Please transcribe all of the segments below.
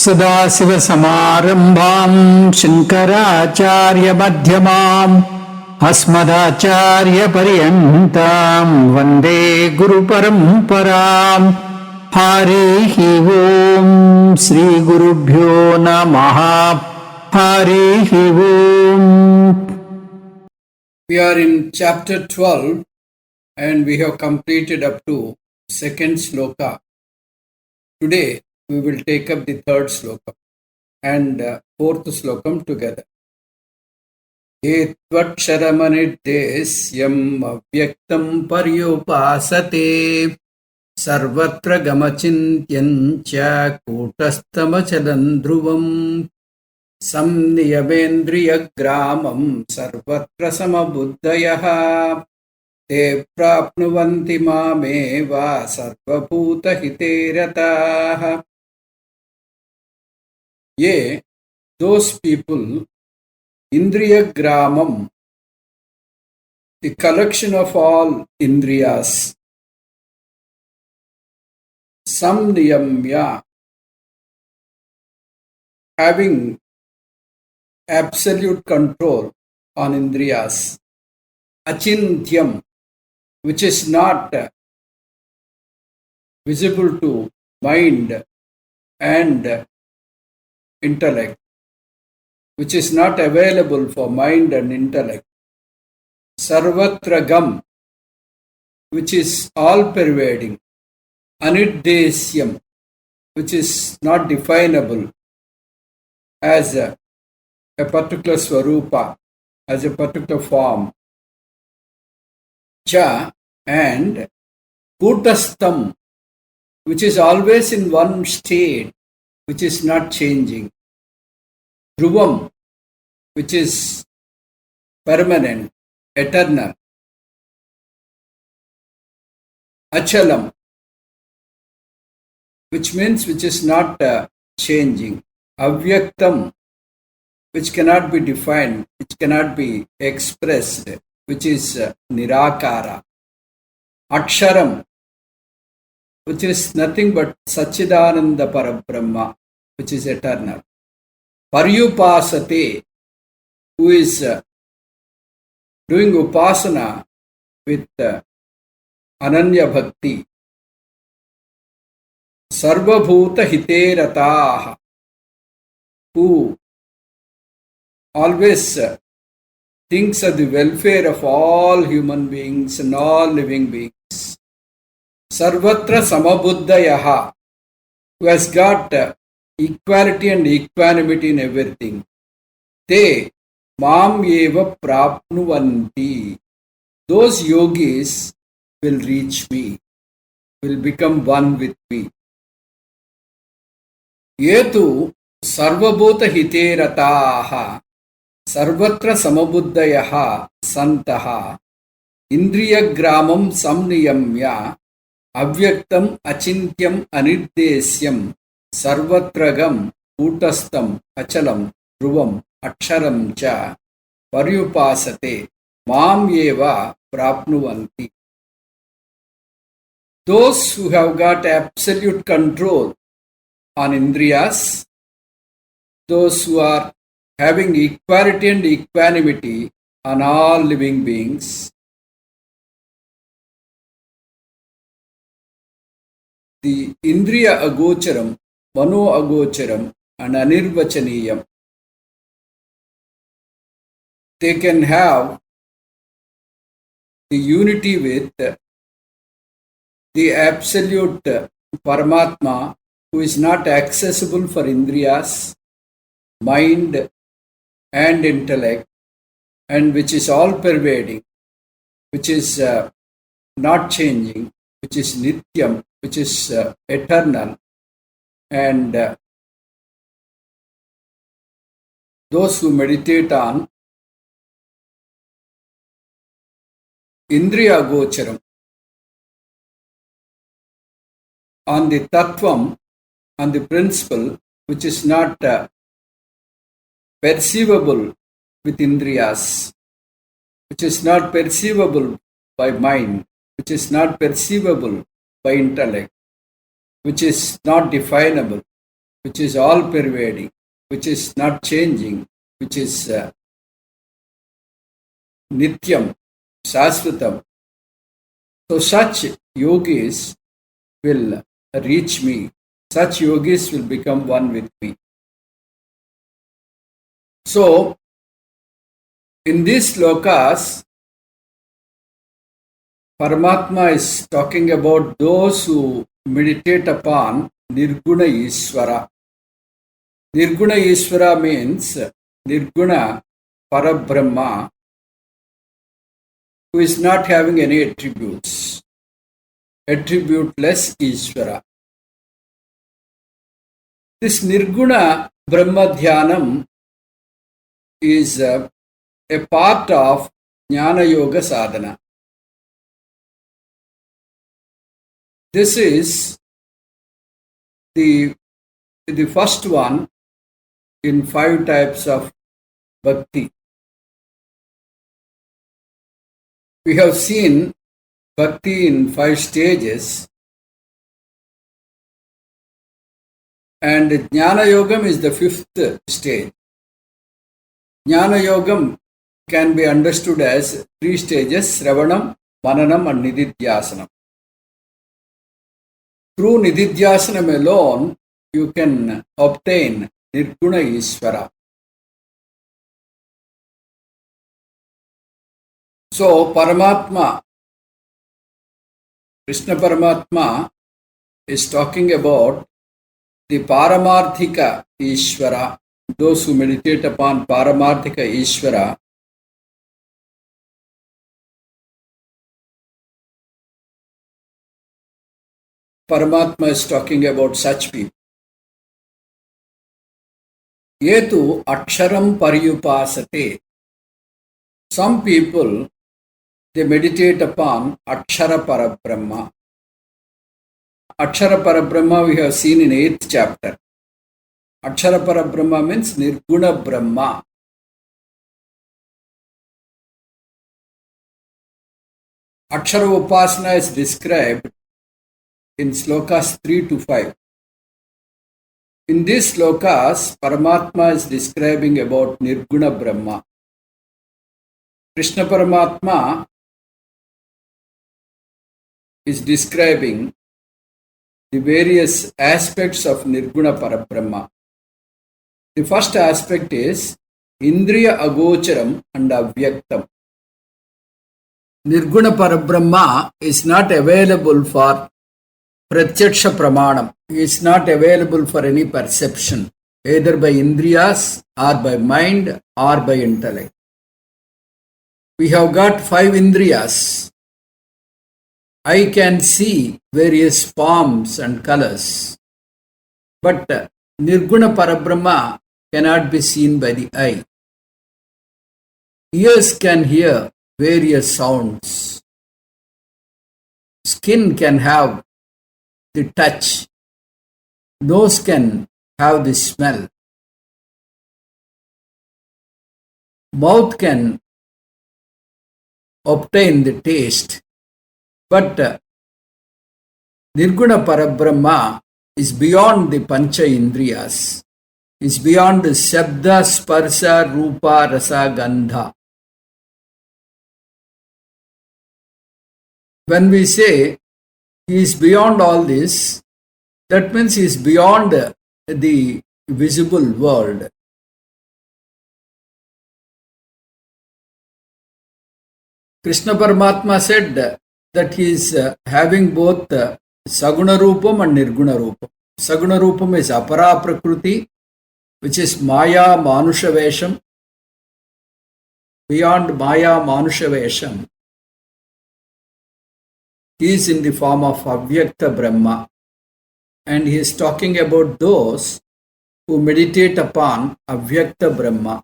सदाशिवसमारम्भाम् शङ्कराचार्यमध्यमाम् अस्मदाचार्यपर्यन्ताम् वन्दे गुरुपरम्पराम्। हरिः ओम् श्रीगुरुभ्यो नमः। हरिः ओम्. We are in chapter 12 and we have completed up to second sloka. Today we will take up the third slokam and fourth slokam together. Etvaksharamanidesyam avyaktam paryupasate sarvatra gamachintyancha kutastamachalan dhruvam samniyamendriyagramam sarvatra samabuddhayaha te prapnuvanti mameva sarvabhutahite rataha. Those people, Indriya Gramam, the collection of all Indriyas, Samniyamya, having absolute control on Indriyas, Achintyam, which is not visible to mind and intellect, which is not available for mind and intellect. Sarvatragam, which is all-pervading. Aniddesyam, which is not definable as a particular swarupa, as a particular form. Cha, and Kutastam, which is always in one state, which is not changing. Dhruvam, which is permanent, eternal. Achalam, which means which is not changing. Avyaktam, which cannot be defined, which cannot be expressed, which is nirakara. Aksharam, which is nothing but Sachidananda Parabrahma, which is eternal. Paryupasate, who is doing upasana with Ananya Bhakti. Sarvabhuta hite rataha, who always thinks of the welfare of all human beings and all living beings. Sarvatra samabuddhayaha, who has got equality and equanimity in everything. Te mam eva prapnuvanti, those yogis will reach me, will become one with me. Yetu sarvabhuta hite rataha sarvatra samabuddhayaha santaha indriya gramam samniyamya avyaktam achintyam aniddesyam sarvatragam kutastam achalam dhruvam aksharam cha paryupasate mam eva prapnuvanti. Those who have got absolute control on Indriyas, those who are having equality and equanimity on all living beings, the Indriya Agocharam, Mano Agocharam and Anirvachaniyam, they can have the unity with the absolute Paramatma, who is not accessible for Indriyas, mind and intellect, and which is all-pervading, which is not changing, which is nityam, which is eternal, and those who meditate on Indriya Gocharam, on the Tattvam, on the principle which is not perceivable with Indriyas, which is not perceivable by mind, which is not perceivable by intellect, which is not definable, which is all pervading, which is not changing, which is Nityam, Shasvatam. So such yogis will reach me. Such yogis will become one with me. So, in these slokas, Paramatma is talking about those who meditate upon Nirguna Ishvara. Nirguna Ishvara means Nirguna Parabrahma, who is not having any attributes. Attributeless Ishvara. This Nirguna Brahma Dhyanam is a part of Jnana Yoga Sadhana. This is the first one in 5 types of bhakti. We have seen bhakti in 5 stages, and Jnana Yogam is the 5th stage. Jnana Yogam can be understood as 3 stages: Sravanam, Mananam and Nididhyasanam. Through Nididhyasanam alone, you can obtain Nirguna Ishvara. So, Paramatma, Krishna Paramatma is talking about the Paramarthika Ishvara, those who meditate upon Paramarthika Ishvara. Paramatma is talking about such people. Yetu aksharam paryupasate. Some people, they meditate upon Akshara Parabrahma. Akshara Parabrahma we have seen in 8th chapter. Akshara Parabrahma means Nirguna Brahma. Akshara Upasana is described in Slokas 3 to 5. In these slokas, Paramatma is describing about Nirguna Brahma. Krishna Paramatma is describing the various aspects of Nirguna Parabrahma. The first aspect is Indriya Agocharam and Avyaktam. Nirguna Parabrahma is not available for Pratyaksha Pramanam. He is not available for any perception, either by Indriyas or by mind or by intellect. We have got 5 Indriyas. I can see various forms and colors, but Nirguna Parabrahma cannot be seen by the eye. Ears can hear various sounds. Skin can have the touch. Nose can have the smell. Mouth can obtain the taste. But Nirguna Parabrahma is beyond the Pancha Indriyas, is beyond the Shabda, Sparsha, Rupa, Rasa, Gandha. When we say he is beyond all this, that means he is beyond the visible world. Krishna Paramatma said that he is having both Saguna Rupam and Nirguna Rupam. Saguna Rupam is Apara Prakruti, which is Maya Manusha Vesham. Beyond Maya Manusha Vesham, he is in the form of Avyakta Brahma. And he is talking about those who meditate upon Avyakta Brahma.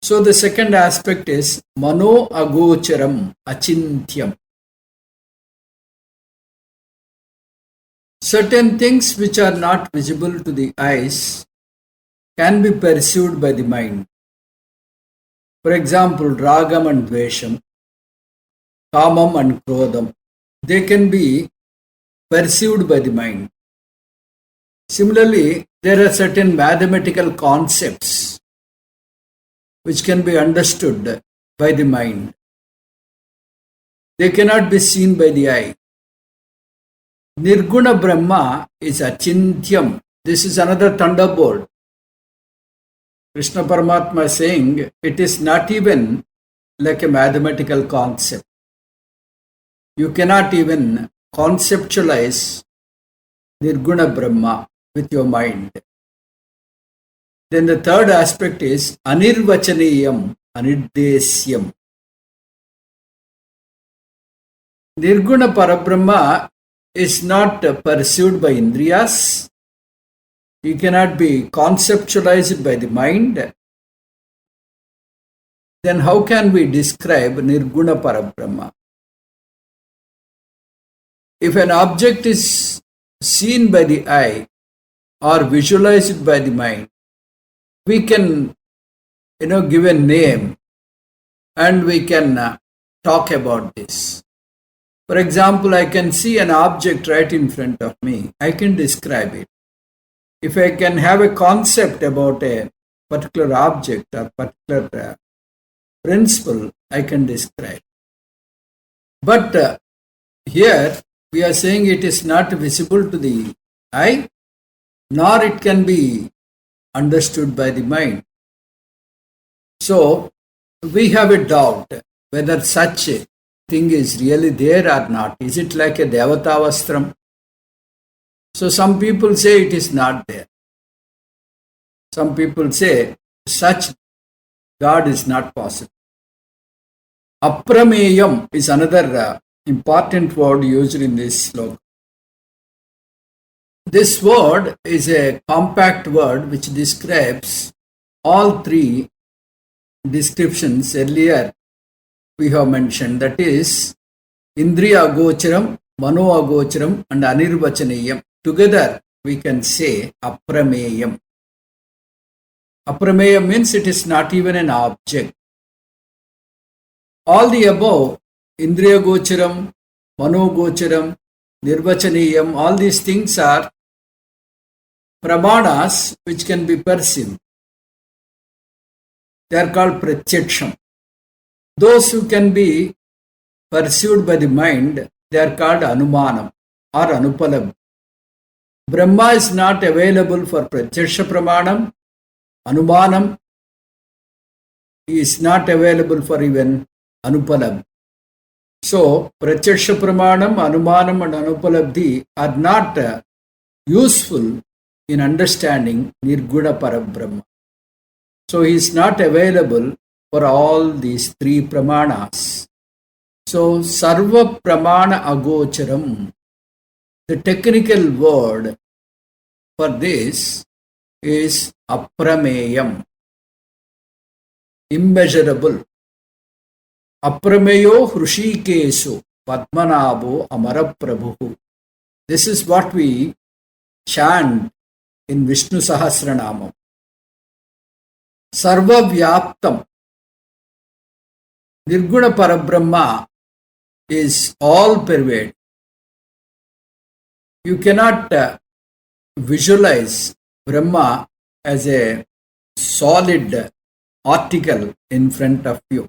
So the second aspect is Mano Agocharam Achintyam. Certain things which are not visible to the eyes can be perceived by the mind. For example, Ragam and Dvesham, Kamam and Krodham, they can be perceived by the mind. Similarly, there are certain mathematical concepts which can be understood by the mind. They cannot be seen by the eye. Nirguna Brahma is Achintyam. This is another thunderbolt. Krishna Paramatma is saying it is not even like a mathematical concept. You cannot even conceptualize Nirguna Brahma with your mind. Then the third aspect is Anirvachaniyam, Anirdesyam. Nirguna Parabrahma is not pursued by Indriyas. He cannot be conceptualized by the mind. Then how can we describe Nirguna Parabrahma? If an object is seen by the eye or visualized by the mind, we can give a name and we can talk about this. For example, I can see an object right in front of me. I can describe it. If I can have a concept about a particular object or particular principle, I can describe. But here we are saying it is not visible to the eye, nor it can be understood by the mind. So we have a doubt whether such a thing is really there or not. Is it like a Devata Vastram? So some people say it is not there. Some people say such God is not possible. Aprameyam is another important word used in this sloka. This word is a compact word which describes all three descriptions earlier we have mentioned, that is Indriya Agocharam, Mano Agocharam and Anirvachaniyam. Together we can say Aprameyam. Aprameyam means it is not even an object. All the above, Indriya Gocharam, Mano Gocharam, Nirvachaniyam, all these things are pramanas which can be perceived. They are called pratyaksham. Those who can be pursued by the mind, they are called anumanam or anupalabh. Brahma is not available for pratyaksha pramanam. Anumanam is not available for even anupalabh. So, pratyaksha pramanam, anumanam and anupalabdhi are not useful in understanding Nirguna Parabrahma. So, he is not available for all these three pramanas. So, Sarva Pramana Agocharam, the technical word for this is Aprameyam, immeasurable. Aprameyo Hrushikesu Padmanabho Amaraprabhu. This is what we chant in Vishnu Sahasranamam. Sarva Vyaptam. Nirguna Parabrahma is all pervading. You cannot visualize Brahma as a solid article in front of you.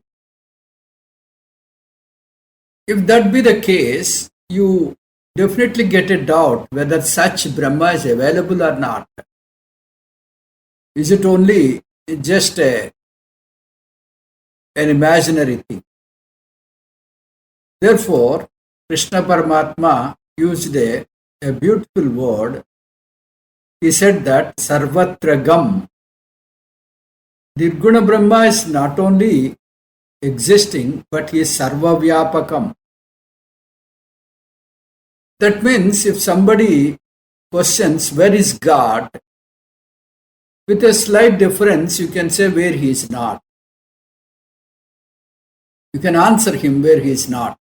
If that be the case, you definitely get a doubt whether such Brahma is available or not. Is it only just an imaginary thing? Therefore, Krishna Paramatma used a beautiful word. He said that Sarvatragam. Nirguna Brahma is not only existing, but he is Sarvavyapakam. That means if somebody questions where is God, with a slight difference, you can say where he is not. You can answer him where he is not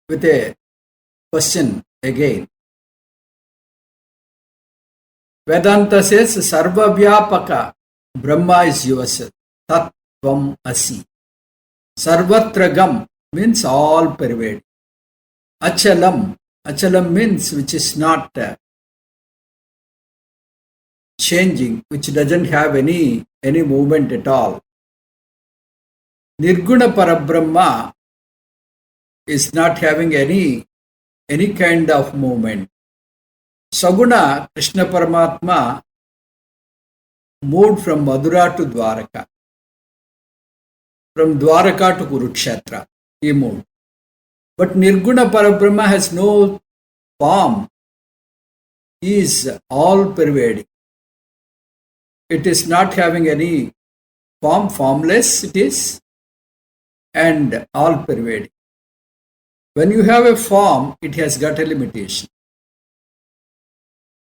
with a question again. Vedanta says Sarvavyapaka, Brahma is yourself. Tattvam asi. Sarvatragam means all pervading. Achalam. Achalam means which is not changing, which doesn't have any movement at all. Nirguna Parabrahma is not having any kind of movement. Saguna Krishna Paramatma moved from Madura to Dwaraka. From Dwaraka to Kurukshetra, he moved. But Nirguna Parabrahma has no form. He is all pervading. It is not having any form, formless it is, and all pervading. When you have a form, it has got a limitation.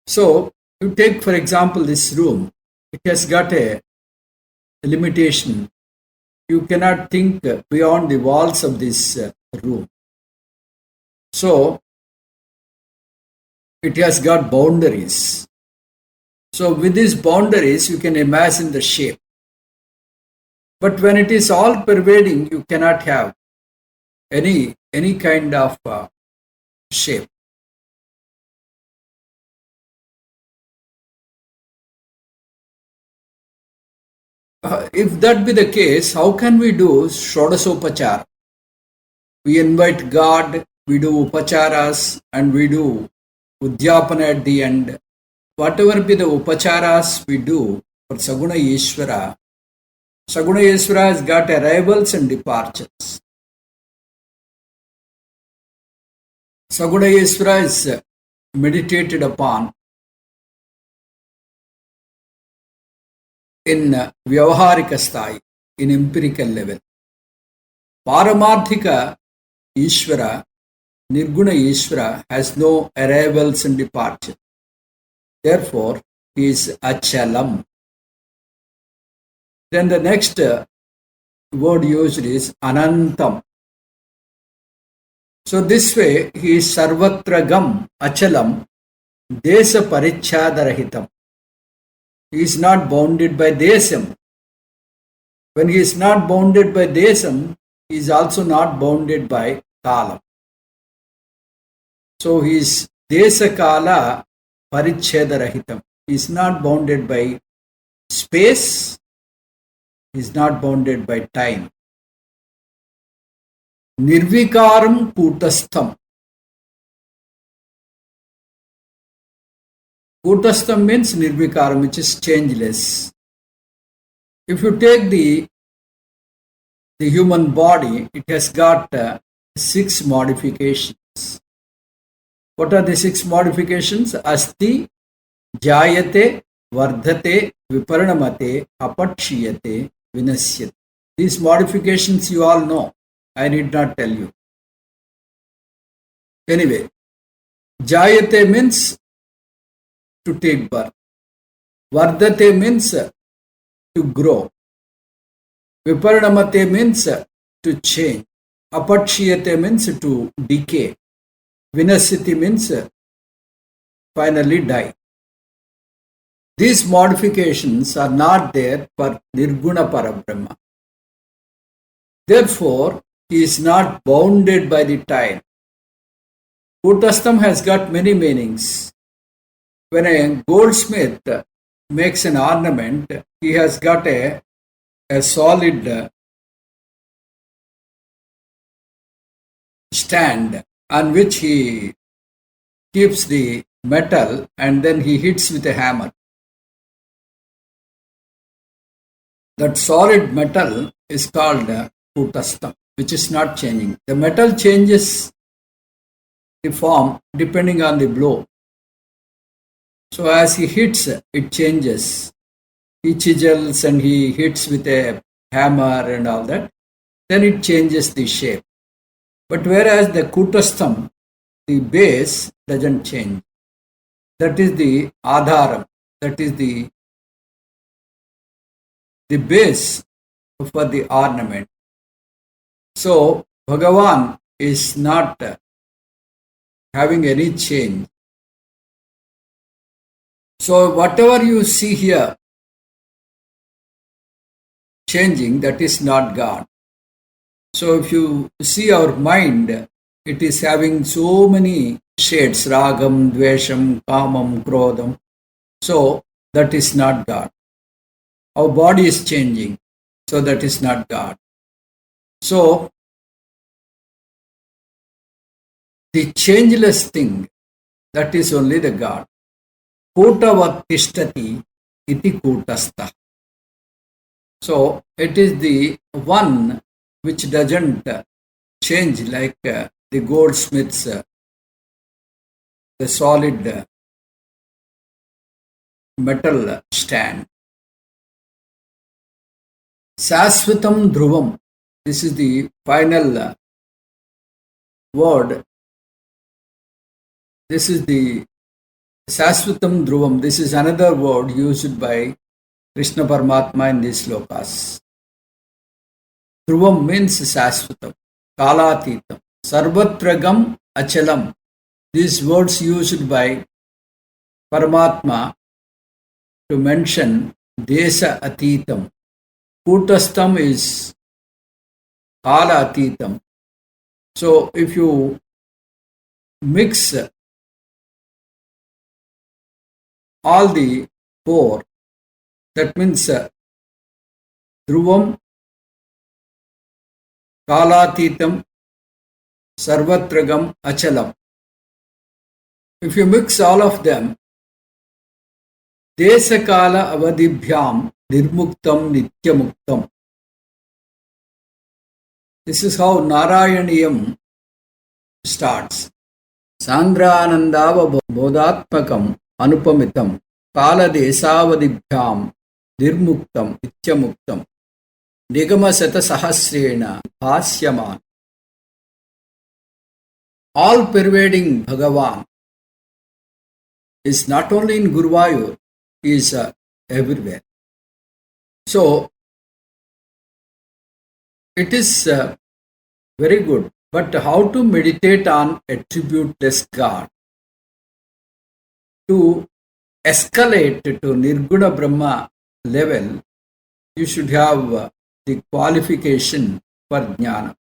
So, you take for example this room, it has got a limitation. You cannot think beyond the walls of this room. So, it has got boundaries. So, with these boundaries, you can imagine the shape. But when it is all pervading, you cannot have any kind of shape. If that be the case, how can we do Shodasopachara? We invite God, we do upacharas, and we do Udyapana at the end. Whatever be the upacharas we do for Saguna Ishvara, Saguna Ishvara has got arrivals and departures. Saguna Ishvara is meditated upon in Vyavaharika sthai, in empirical level. Paramarthika Ishvara, Nirguna Ishvara, has no arrivals and departures. Therefore, he is Achalam. Then the next word used is Anantam. So this way, he is Sarvatragam, Achalam, Desa Parichadarahitam. He is not bounded by Desam. When he is not bounded by Desam, he is also not bounded by Kalam. So he is Desa Kala Parichedarahitam. He is not bounded by space. He is not bounded by time. Nirvikaram Kutastham. Kutastham means Nirvikaram, which is changeless. If you take the human body, it has got 6 modifications. What are the 6 modifications? Asti, Jayate, Vardhate, Viparanamate, Apatshiyate, Vinasyate. These modifications you all know. I need not tell you. Anyway, Jayate means to take birth. Vardhate means to grow. Viparanamate means to change. Apatshiyate means to decay. Vinasyati means finally die. These modifications are not there for Nirguna Parabrahma. Therefore, he is not bounded by the time. Kutastham has got many meanings. When a goldsmith makes an ornament, he has got a solid stand on which he keeps the metal and then he hits with a hammer. That solid metal is called Kutastham, which is not changing. The metal changes the form depending on the blow. So as he hits, it changes. He chisels and he hits with a hammer and all that. Then it changes the shape. But whereas the Kutastham, the base doesn't change. That is the Adharam. That is the base for the ornament. So Bhagavan is not having any change. So whatever you see here changing, that is not God. So if you see our mind, it is having so many shades, Ragam, Dvesham, Kamam, Krodham. So that is not God. Our body is changing, so that is not God. So, the changeless thing, that is only the God. Kutavat tishtati iti kutastha. So, it is the one which doesn't change like the goldsmith's, the solid metal stand. Sasvatam dhruvam. This is the final word. This is the Sasvatam dhruvam. This is another word used by Krishna Paramatma in these slokas. Dhruvam means Sasvatam, Kalatitam, Sarvatragam Achalam. These words used by Paramatma to mention Desa Atitam. Kutastam is Kala Atitam. So if you mix all the four, that means Dhruvam, Kalatitam, Sarvatragam, Achalam. If you mix all of them, Desakala Avadibhyam Nirmuktam Nityamuktam. This is how Narayaniyam starts. Sandranandava Bodhatmakam Anupamitam Kala Desavadibhyam Nirmuktam Nityamuktam Nigama Sata Sahasrena Bhasyaman. All pervading Bhagavan is not only in Guruvayur, he is everywhere. So, it is very good. But how to meditate on attributeless God? To escalate to Nirguna Brahma level, you should have the qualification for Jnana.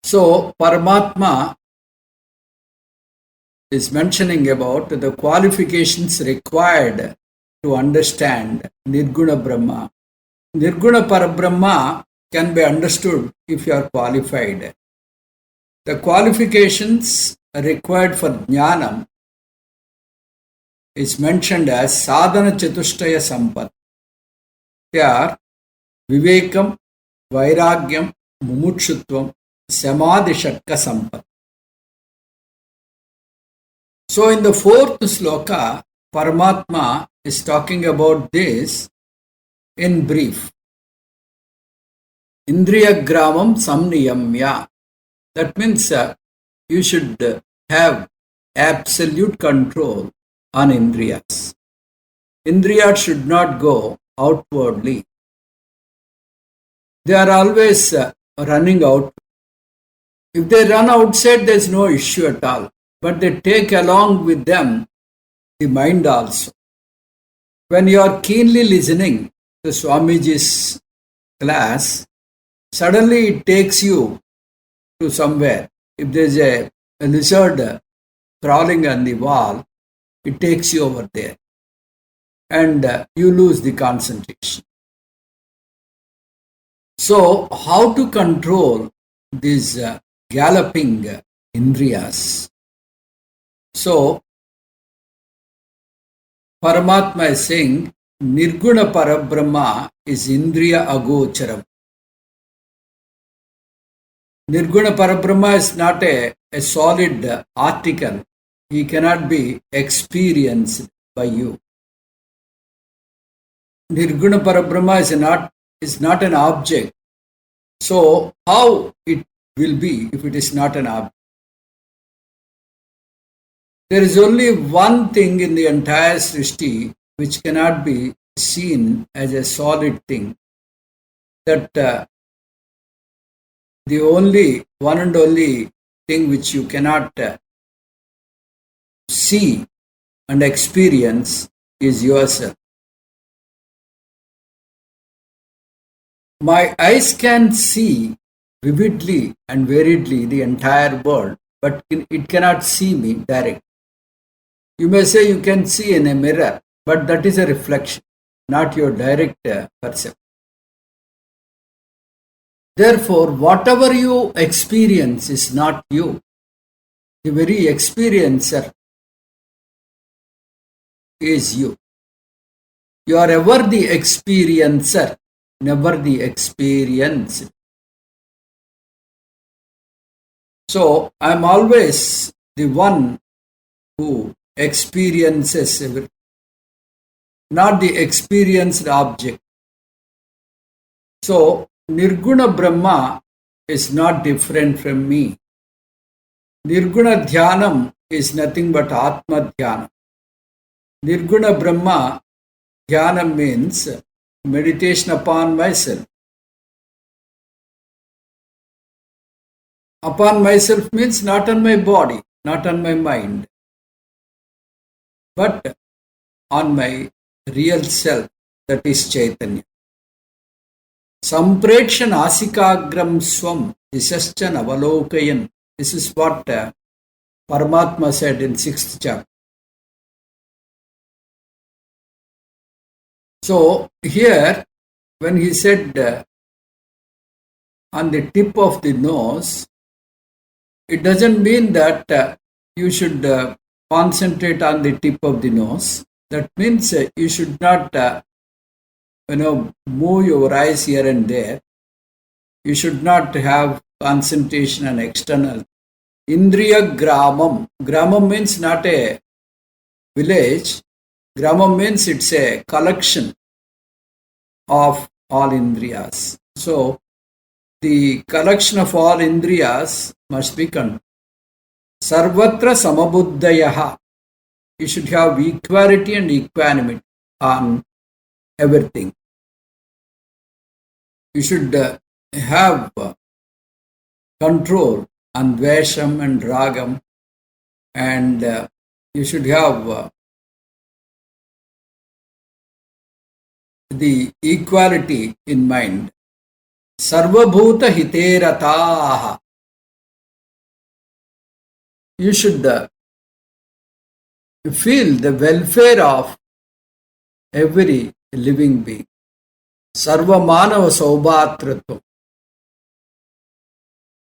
So, Paramatma is mentioning about the qualifications required to understand Nirguna Brahma. Nirguna Parabrahma can be understood if you are qualified. The qualifications required for Jnanam is mentioned as Sadhana Chatushtaya Sampat. They are Vivekam, Vairagyam, Mumutshutvam, Samadhi Shatka Sampat. So in the fourth sloka, Paramatma is talking about this in brief. Indriya Gramam Samniyamya. That means you should have absolute control on Indriyas. Indriyas should not go outwardly. They are always running out. If they run outside, there is no issue at all. But they take along with them the mind also. When you are keenly listening to Swamiji's class, suddenly it takes you to somewhere. If there is a lizard crawling on the wall, it takes you over there. And you lose the concentration. So, how to control these galloping Indriyas? So, Paramatma is saying, Nirguna Parabrahma is Indriya Agocharam. Nirguna Parabrahma is not a solid article. He cannot be experienced by you. Nirguna Parabrahma is not an object. So, how it will be if it is not an object? There is only one thing in the entire Srishti which cannot be seen as a solid thing. That the only, one and only thing which you cannot see and experience is yourself. My eyes can see vividly and variedly the entire world, but it cannot see me directly. You may say you can see in a mirror, but that is a reflection, not your direct perception. Therefore, whatever you experience is not you. The very experiencer is you. You are ever the experiencer, never the experienced. So, I am always the one who experiences everything, not the experienced object. So, Nirguna Brahma is not different from me. Nirguna Dhyanam is nothing but Atma Dhyanam. Nirguna Brahma Dhyanam means meditation upon myself. Upon myself means not on my body, not on my mind, but on my real self, that is Chaitanya. Samprekshan asikagram swam disaschan avalokayan. This is what Paramatma said in 6th chapter. So here, when he said on the tip of the nose, it doesn't mean that you should concentrate on the tip of the nose. That means you should not, move your eyes here and there. You should not have concentration on external. Indriya Gramam. Gramam means not a village. Gramam means it's a collection of all Indriyas. So, the collection of all Indriyas must be controlled. Sarvatra Samabuddhayaha. You should have equality and equanimity on everything. You should have control on Dvesham and Ragam, and you should have the equality in mind. Sarvabhuta hiterataha. You should feel the welfare of every living being. Sarvamanava Saubhatratvam.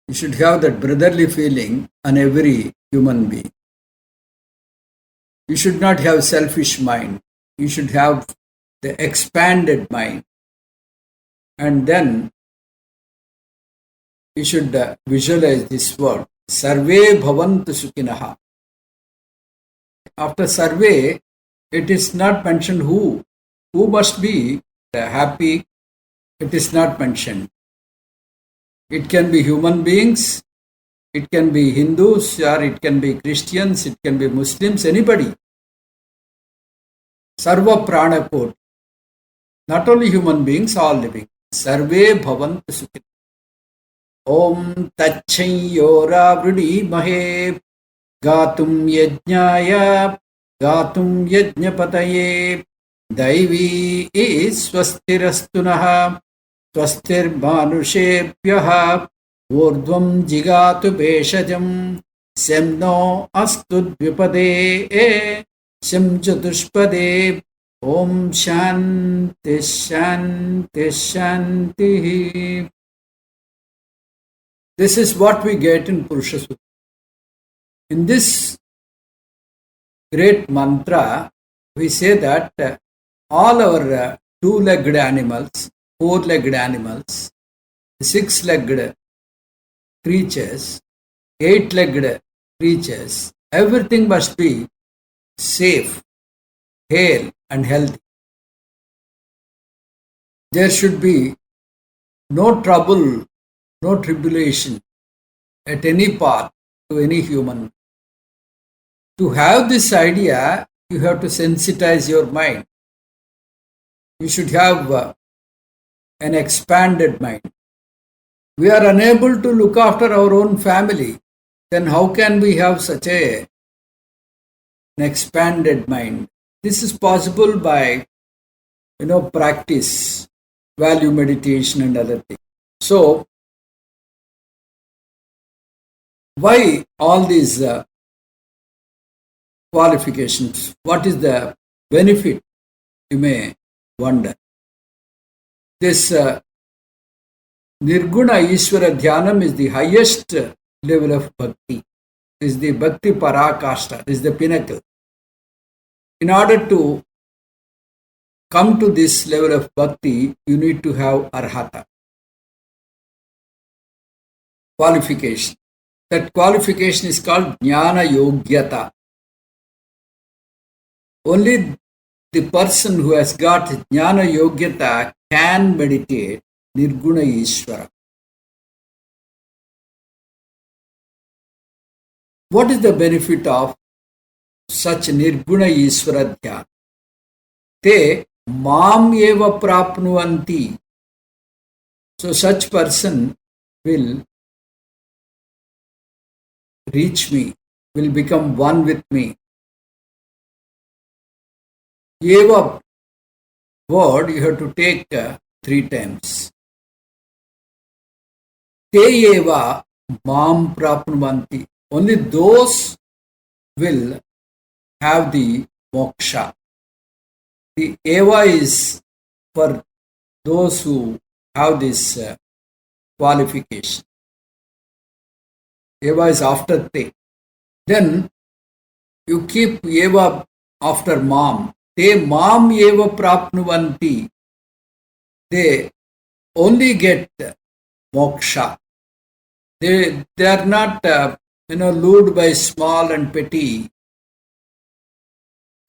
You should have that brotherly feeling on every human being. You should not have selfish mind. You should have the expanded mind. And then you should visualize this word. Sarve bhavantu sukhinaha. After sarve, it is not mentioned who must be happy. It is not mentioned. It can be human beings, it can be Hindus, or it can be Christians, it can be Muslims, anybody. Sarva prana koti. Not only human beings, all living. Sarve bhavantu sukhinaha. Om tachayora vridi mahe gatum yajnaya gatum yajnapataye daivi swastirastunaha swastir manushebhyaha urdhvam jigatu beshajam semno astu dvipade sem chatushpade om shanti shanti shanti. This is what we get in Purusha Sutta. In this great mantra, we say that all our two-legged animals, four-legged animals, six-legged creatures, eight-legged creatures, everything must be safe, hale and healthy. There should be no trouble, no tribulation at any part to any human. To have this idea, you have to sensitize your mind. You should have an expanded mind. We are unable to look after our own family, then how can we have such an expanded mind? This is possible by, practice, value meditation and other things. So, why all these qualifications. What is the benefit? You may wonder. This Nirguna Ishvara Dhyanam is the highest level of bhakti. Is the Bhakti Parakashta, is the pinnacle. In order to come to this level of bhakti, you need to have arhata, qualification. That qualification is called jnana yogyata. Only the person who has got jnana yogyata can meditate Nirguna Ishvara. What is the benefit of such Nirguna Ishvara Dhyana? Te mam eva prapnuvanti. So such person will reach me, will become one with me. Eva word you have to take 3 times. Te eva mam prapnuvanti. Only those will have the moksha. The eva is for those who have this qualification. Eva is after te. Then you keep eva after mam. Te mam eva prapnuvanti. They only get moksha. They are not lured by small and petty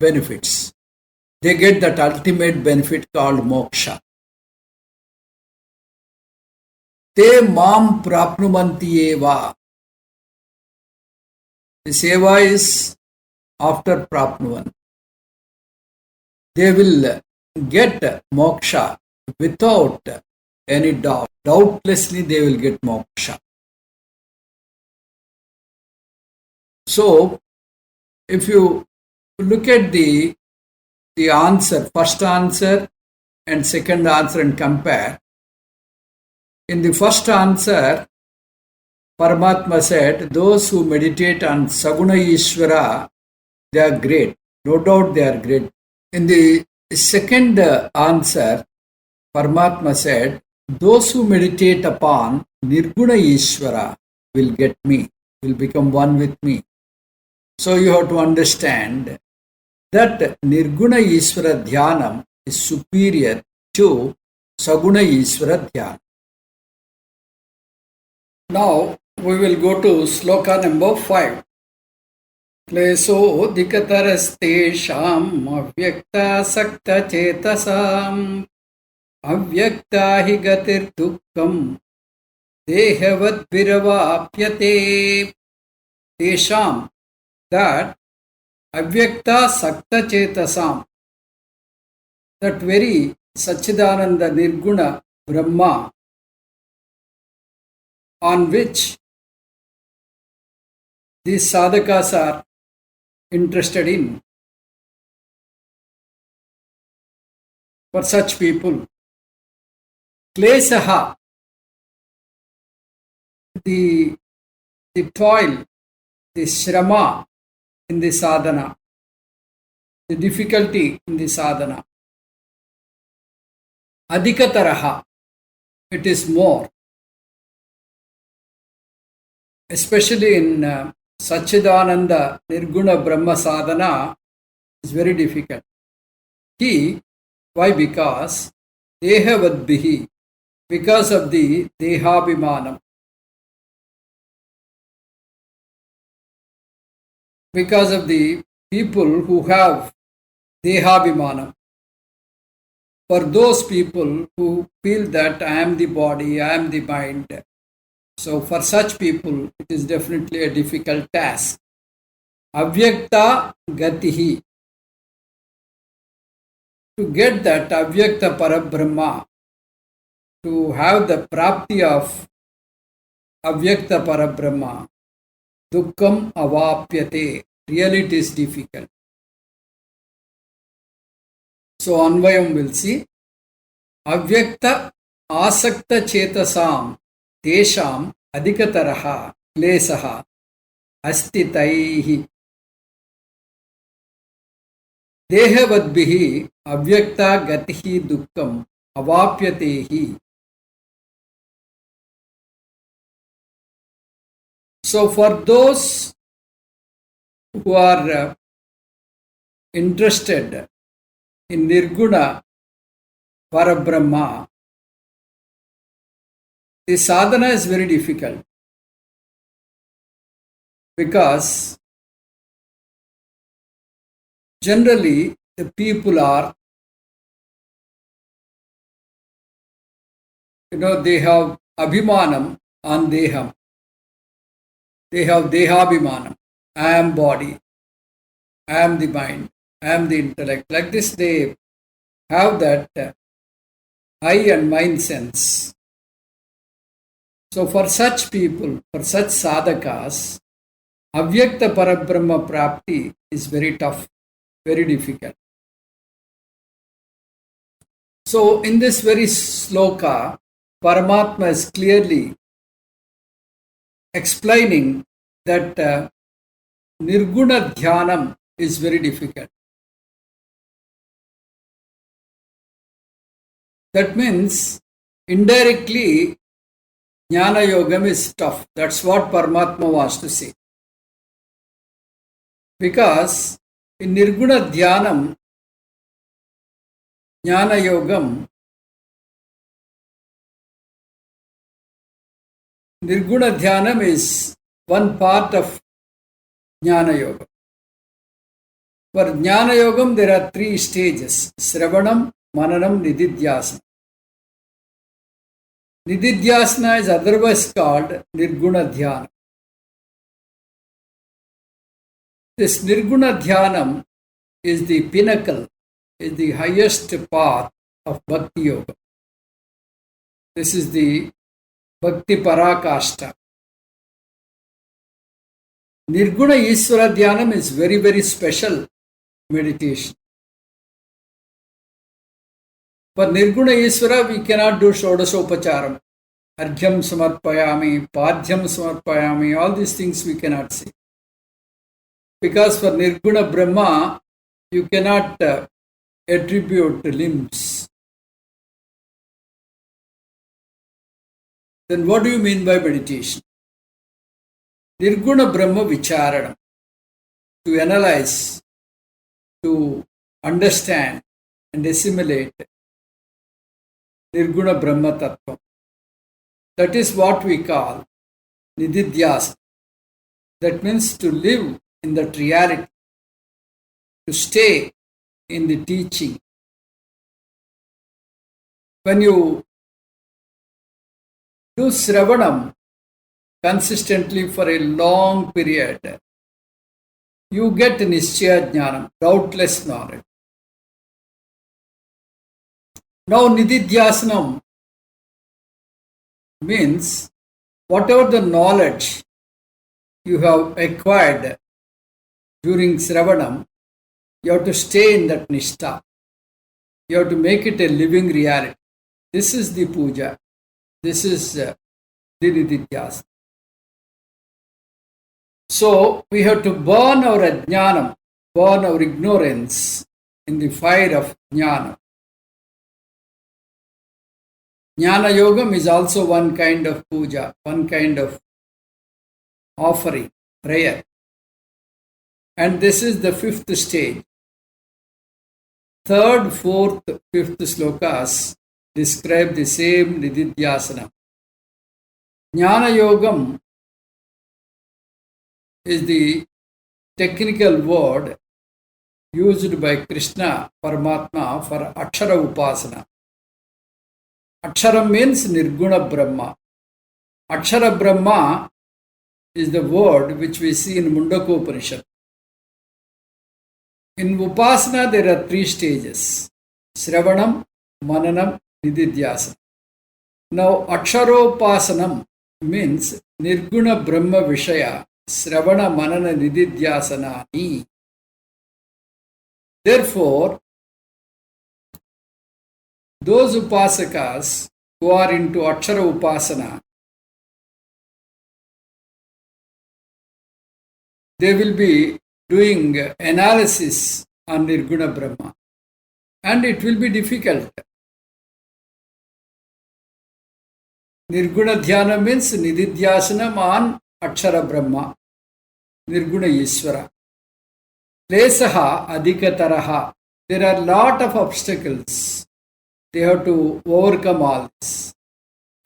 benefits. They get that ultimate benefit called moksha. Te mam prapnuvanti eva. This eva is after prapnuvan. They will get moksha without any doubt. Doubtlessly they will get moksha. So, if you look at the answer, first answer and second answer and compare, in the first answer, Paramatma said, those who meditate on Saguna Ishvara, they are great. No doubt they are great. In the second answer, Paramatma said, those who meditate upon Nirguna Ishvara will get me, will become one with me. So you have to understand that Nirguna Ishvara Dhyanam is superior to Saguna Ishvara Dhyanam. Now we will go to sloka number 5. Kleso dikatarastesham avyakta sakta chetasam avyakta hi gatir dukkam dehavat viravapyate. Tesham, that avyakta sakta chetasam, that very Sachidananda Nirguna Brahma on which these sadhakas are interested in. For such people, klesaha, the toil, the shrama in the sadhana, the difficulty in the sadhana. Adhikataraha, it is more. Especially in Sachidananda Nirguna Brahma sadhana is very difficult. Why? Because dehavadbihi, because of the dehabhimanam, because of the people who have dehabhimanam. For those people who feel that I am the body, I am the mind, so for such people it is definitely a difficult task. Avyakta gatihi, to get that avyakta parabrahma, to have the prapti of avyakta parabrahma, dukkam avapyate, really it is difficult. So Anvayam will see, avyakta asakta chetasam tesham adhikataraha klesaha astitaihi. Dehavadbihi avyakta gatihi dukkam avapyatehi. So for those who are interested in Nirguna Parabrahma, the sadhana is very difficult because generally the people are, they have abhimanam on deham. They have dehabhimanam. I am body, I am the mind, I am the intellect. Like this, they have that I and mind sense. So for such people, for such sadhakas, avyakta parabrahma prapti is very tough, very difficult. So in this very sloka, Paramatma is clearly explaining that Nirguna Dhyanam is very difficult. That means indirectly Jnana Yogam is tough. That's what Paramatma wants to say. Because in Nirguna Dhyanam, Jnana Yogam, Nirguna Dhyanam is one part of Jnana Yoga. For Jnana Yogam, there are three stages: Sravanam, Mananam, Nididhyasana. Nididhyasana is otherwise called Nirguna Dhyana. This Nirguna Dhyanam is the pinnacle, is the highest path of Bhaktiyoga. This is the Bhakti Parakashta. Nirguna Ishvara Dhyanam is very, very special meditation. For Nirguna Ishvara, we cannot do Shodasopacharam. Argyam Samarpayami, Padhyam Samarpayami, all these things we cannot say. Because for Nirguna Brahma, you cannot attribute limbs. Then what do you mean by meditation? Nirguna Brahma Vicharanam. To analyze, to understand and assimilate Nirguna Brahma Tattva. That is what we call Nididhyasana. That means to live in that reality, to stay in the teaching. When you do Sravanam consistently for a long period, you get Nishchaya Jnanam, doubtless knowledge. Now Nididhyasanam means whatever the knowledge you have acquired during Sravanam, you have to stay in that Nishtha. You have to make it a living reality. This is the puja. This is the Nididhyasana. So we have to burn our ajnanam, burn our ignorance in the fire of jnana. Jnana Yogam is also one kind of puja, one kind of offering, prayer. And this is the fifth stage. Third, fourth, fifth slokas describe the same Nididhyasana. Jnana Yogam is the technical word used by Krishna Paramatma for Akshara Upasana. Akshara means Nirguna Brahma. Akshara Brahma is the word which we see in Mundaka Upanishad. In Upasana there are three stages: Sravanam, Mananam, Nididhyasana. Now Aksharopasanam means Nirguna Brahma Vishaya, Sravana, Manana, Nididhyasana. Therefore, those upasakas who are into Akshara Upasana, they will be doing analysis on Nirguna Brahma. And it will be difficult. Nirguna Dhyana means Nididhyasanam on Akshara Brahma, Nirguna Ishvara. Klesaha Adhikataraha. There are a lot of obstacles. They have to overcome all this.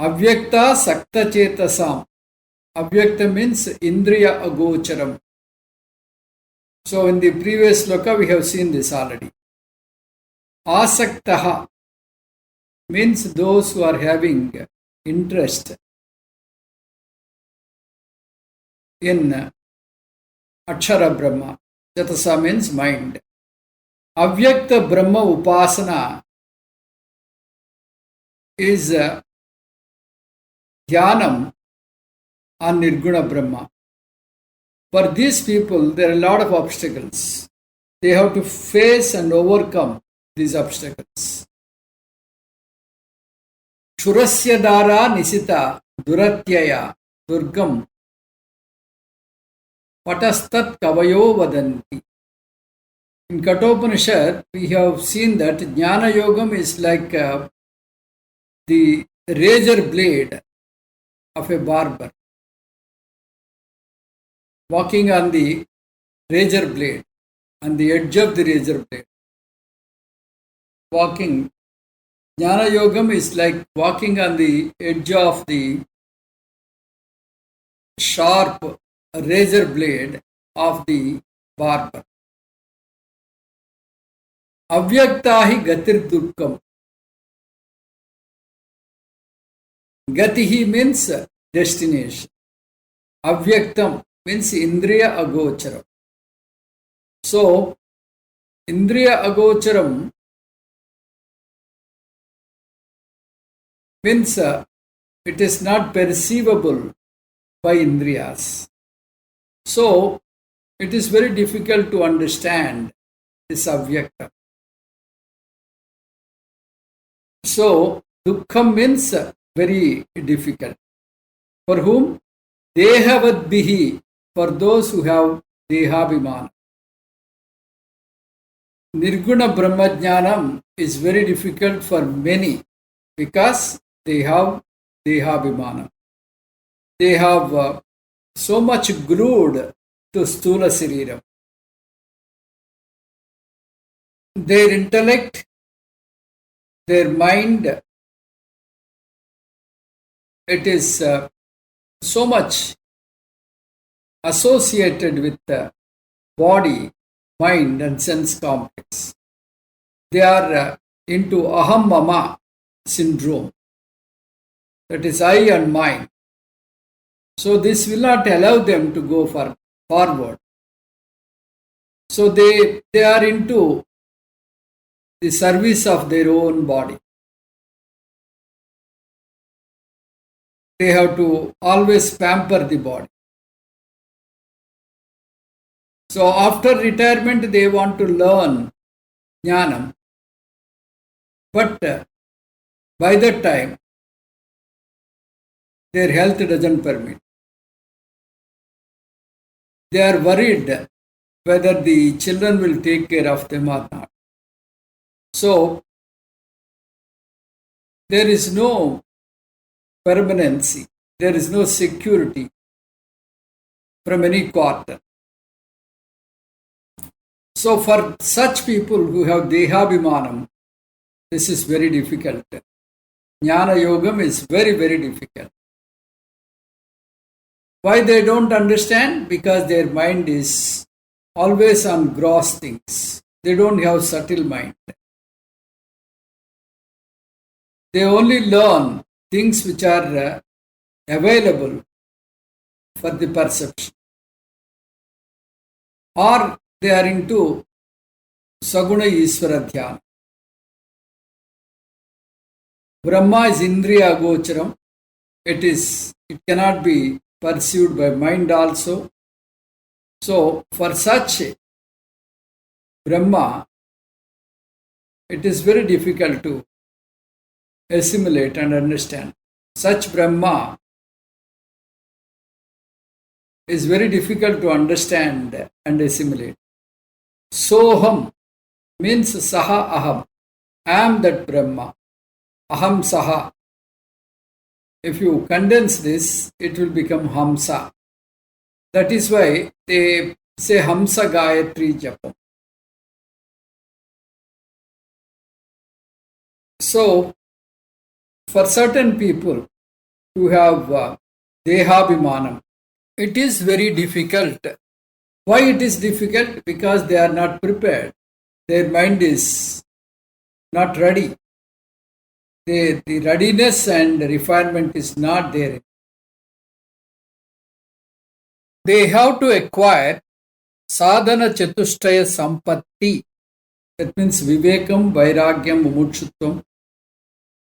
Avyakta Sakta Chetasam. Avyakta means Indriya Agocharam. So in the previous sloka we have seen this already. Asaktaha means those who are having interest in Akshara Brahma. Chetasa means mind. Avyakta Brahma Upasana is Dhyanam on Nirguna Brahma. For these people, there are a lot of obstacles. They have to face and overcome these obstacles. Shurasya Dara Nisita Duratyaya Durgam Patastat Kavayo Vadanti. In Kathopanishad, we have seen that Jnana Yogam is like the razor blade of a barber, walking on the razor blade, on the edge of the razor blade. Walking, Jnana Yogam is like walking on the edge of the sharp razor blade of the barber. Avyaktahi gatir durkam. Gatihi means destination. Avyaktam means Indriya Agocharam. So, Indriya Agocharam means it is not perceivable by Indriyas. So, it is very difficult to understand this Avyaktam. So, Dukkham means very difficult. For whom? Dehavadbihi, for those who have Dehabhimana. Nirguna Brahmajnanam is very difficult for many because they have Dehabhimana. They have so much glued to Sthula Sariram. Their intellect, their mind, it is so much associated with the body, mind and sense complex. They are into Aham Mama syndrome. That is I and mine. So this will not allow them to go forward. So they are into the service of their own body. They have to always pamper the body. So after retirement, they want to learn Jnanam. But by that time, their health doesn't permit. They are worried whether the children will take care of them or not. So, there is no permanency, there is no security from any quarter. So, for such people who have Dehabhimanam, this is very difficult. Jnana Yogam is very, very difficult. Why they don't understand? Because their mind is always on gross things. They don't have subtle mind. They only learn things which are available for the perception. Or they are into Saguna Ishvara Dhyana. Brahma is Indriya Gocharam. It cannot be perceived by mind also. So, for such Brahma, it is very difficult to assimilate and understand. Such Brahma is very difficult to understand and assimilate. Soham means Saha Aham. I am that Brahma. Aham Saha. If you condense this, it will become Hamsa. That is why they say Hamsa Gayatri Japam. So, for certain people who have Dehabhimanam, it is very difficult. Why it is difficult? Because they are not prepared. Their mind is not ready. The readiness and refinement is not there. They have to acquire sadhana chatushtaya sampatti. That means vivekam, vairagyam, mumutshutvam.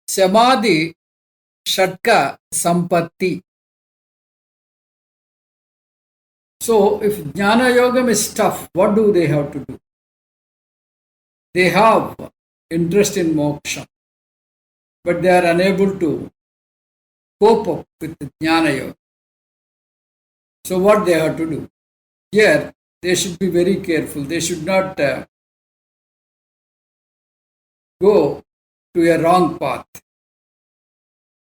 Samadhi shatka sampatti. So if jnana yogam is tough, what do they have to do? They have interest in moksha, but they are unable to cope up with jnana yoga. So what they have to do? Here, they should be very careful. They should not go to a wrong path.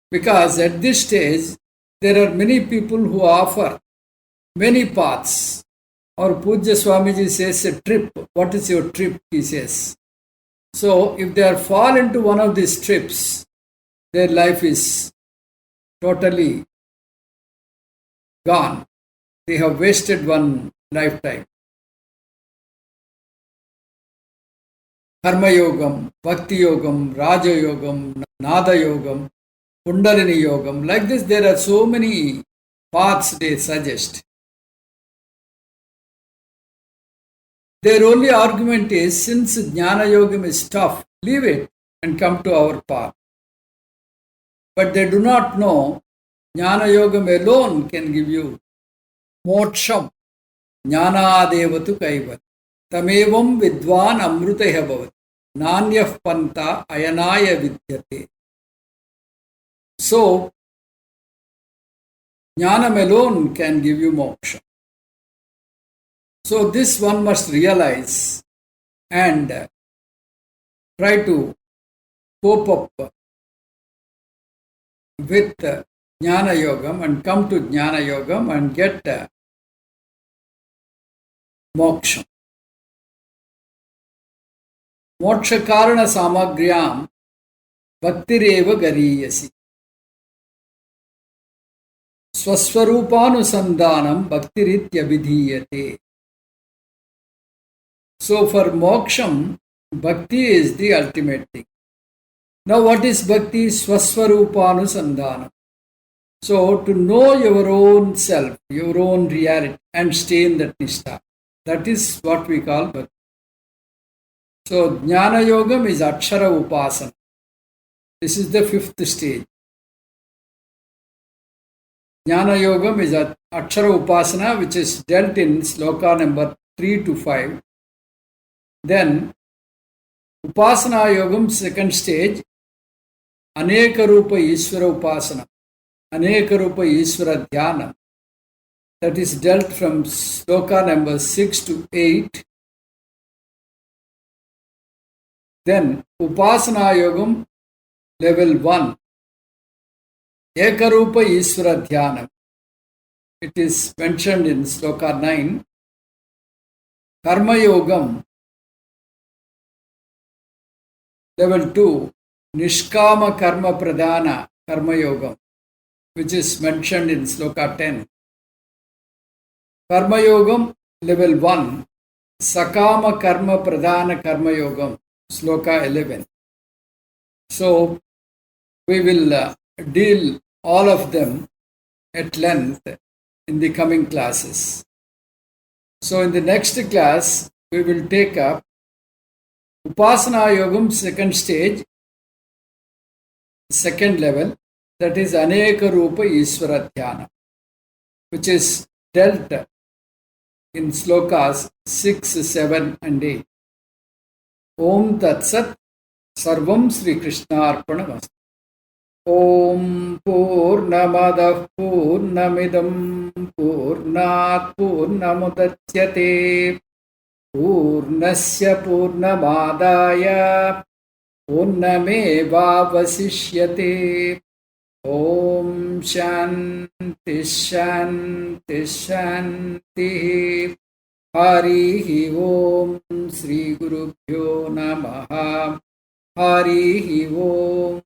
Because at this stage, there are many people who offer many paths. Or Pujya Swamiji says a trip. What is your trip? He says. So if they fall into one of these trips, their life is totally gone. They have wasted one lifetime. Karma Yogam, Bhakti Yogam, Raja Yogam, Nada Yogam, Kundalini Yogam. Like this, there are so many paths they suggest. Their only argument is, since Jnana Yogam is tough, leave it and come to our path. But they do not know Jnana Yogam alone can give you moksham. Jnana devatu kaivat. Tamevam vidvan amrutaya bhavat. Nanyah panta ayanaya vidyate. So, Jnanam alone can give you moksha. So this one must realize and try to cope up with Jnana Yogam and come to Jnana Yogam and get moksha. Moksha karana samagryam bhaktireva gariyasi. Swaswarupanusandanam bhaktiritya vidhiyate. So for moksham, bhakti is the ultimate thing. Now what is bhakti? Swaswarupanusandanam. So to know your own self, your own reality and stay in that nishtha. That is what we call bhakti. So Jnana Yogam is Akshara Upasana. This is the 5th stage. Jnana Yogam is Akshara Upasana, which is dealt in Sloka number 3 to 5. Then Upasana Yogam, 2nd stage, Aneka Rupa Ishvara Upasana, Aneka Rupa Ishvara Dhyana. That is dealt from Sloka number 6 to 8. Then Upasana Yogam, level 1, Ekarupa Ishvara Dhyana. It is mentioned in Sloka 9. Karma Yogam, level 2, Nishkama Karma Pradhana Karma Yogam, which is mentioned in Sloka 10. Karma Yogam, level 1, Sakama Karma Pradhana Karma Yogam, Sloka 11. So we will deal all of them at length in the coming classes. So in the next class, we will take up Upasana Yogam, 2nd stage, 2nd level, that is Aneka Rupa Ishvara Dhyana, which is dealt in Slokas 6, 7 and 8. Om Tat Sat Sarvam Sri Krishna Arpanamastu. Om Purnamadah Purnamidam Purnat Purnamudachyate పూర్ణస్య పూర్ణమాదాయ పూర్ణమేవావశిష్యతే. ఓం శాంతి శాంతి శాంతి. హరి ఓం. శ్రీ గురుభ్యో నమః. హరి ఓం.